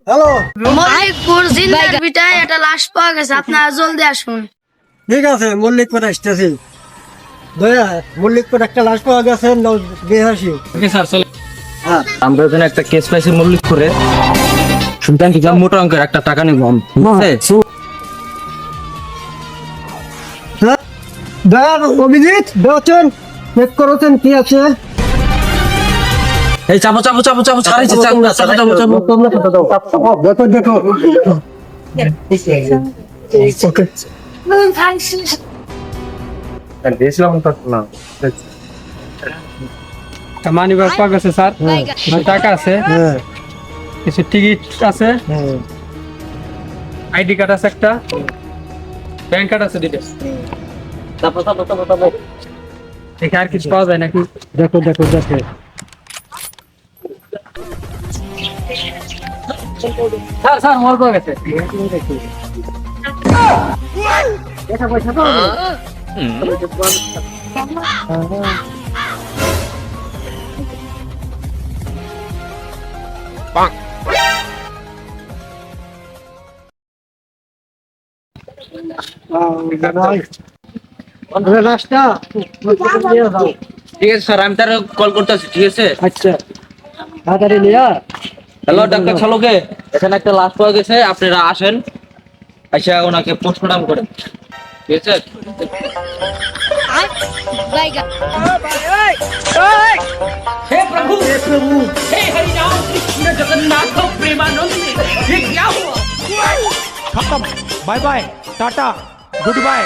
Hello, Mallikpur জিন্দার ভিটায় একটা লাশ পাওয়া গেছে, আপনারা জলদি আসুন। ঠিক আছে, মল্লিকপুর আসতেছি। দয়া, মল্লিকপুর একটা লাশ পাওয়া গেছে, দিয়ে আসি। হ্যাঁ, আমরা এখানে একটা কেস পাইছি মল্লিকপুরে। সুলতান কি মোটা অঙ্কের একটা টাকা নিব। হ্যাঁ, দয়া অভিজিৎ দেখছেন, চেক করেছেন কি আছে? এই চাপো চাপো চাপো চাপো ছাড়াইছে চাপো চাপো চাপো চাপো দেখো দেখো। ওকে, মানি ব্যাগ পাওয়া গেছে স্যার, টাকা আছে, হ্যাঁ কিছু টিকিট আছে, হ্যাঁ আইডি কার্ড আছে, একটা ব্যাংক কার্ড আছে, দুইটা। চাপো চাপো চাপো চাপো দেখে আর কিছু পাওয়া যায় নাকি? দেখো দেখো দেখো। স্যার স্যার মল পাওয়া গেছে। লাশটা ঠিক আছে স্যার, আমি তার কল করতেছি। ঠিক আছে, আচ্ছা, তাড়াতাড়ি নিয়ে হ্যালো ডাক্তার শালকে, এখানে একটা লাশ পাওয়া গেছে, আপনারা আসেন, আচ্ছা ওনাকে পোস্টমর্টম করেন। ঠিক আছে। खत्म। Bye bye, tata, good bye.